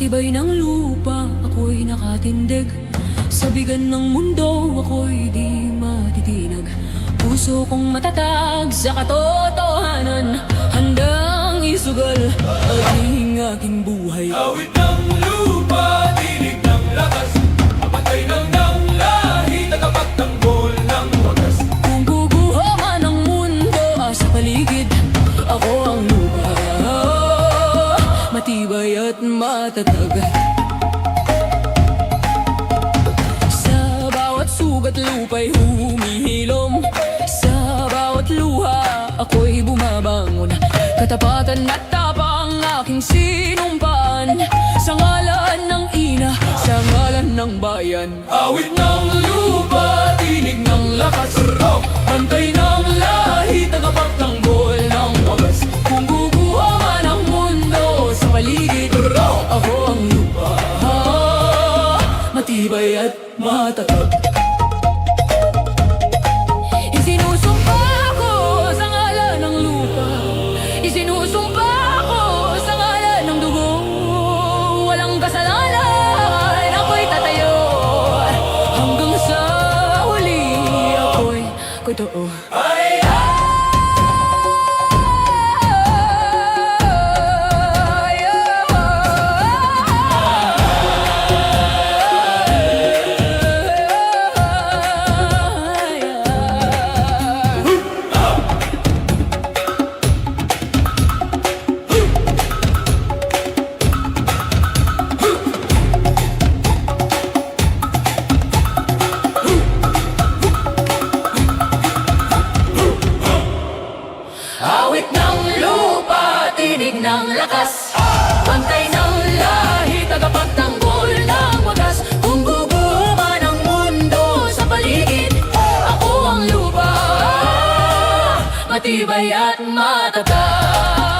tibay ng lupa, ako'y nakatindig. Sa bigan ng mundo, ako'y di matitinag. Puso kong matatag sa katotohanan, handang isugal ang aking buhay. Awit ng lupa, tinig ng lakas, mapatay ng lahi, tagapagtanggol ng wagas. Kung guguho man ang mundo sa paligid, ako ang lupa, matibay at matatag. Sa bawat sugat lupa'y humihilom, sa bawat luha ako'y bumabangon. Katapatan at tapang aking sinumpaan, sa ngalan ng ina, sa ngalan ng bayan. Awit ng lupa, tinig ng lakas, bantay ng lahi, tagapagtanggol ng wagas. Kung guguho man ang mundo sa paligid, ako ang lupa, matibay at matatag. Isinusumpa ako sa ngalan ng lupa, isinusumpa ako sa ngalan ng dugo. Walang kasalanan, ako'y tatayo, hanggang sa huli ako'y totoo. Awit ng lupa, tinig ng lakas, bantay ng lahi, tagapagtanggol ng wagas. Kung guguho man ang mundo sa paligid, ako ang lupa, matibay at matatag.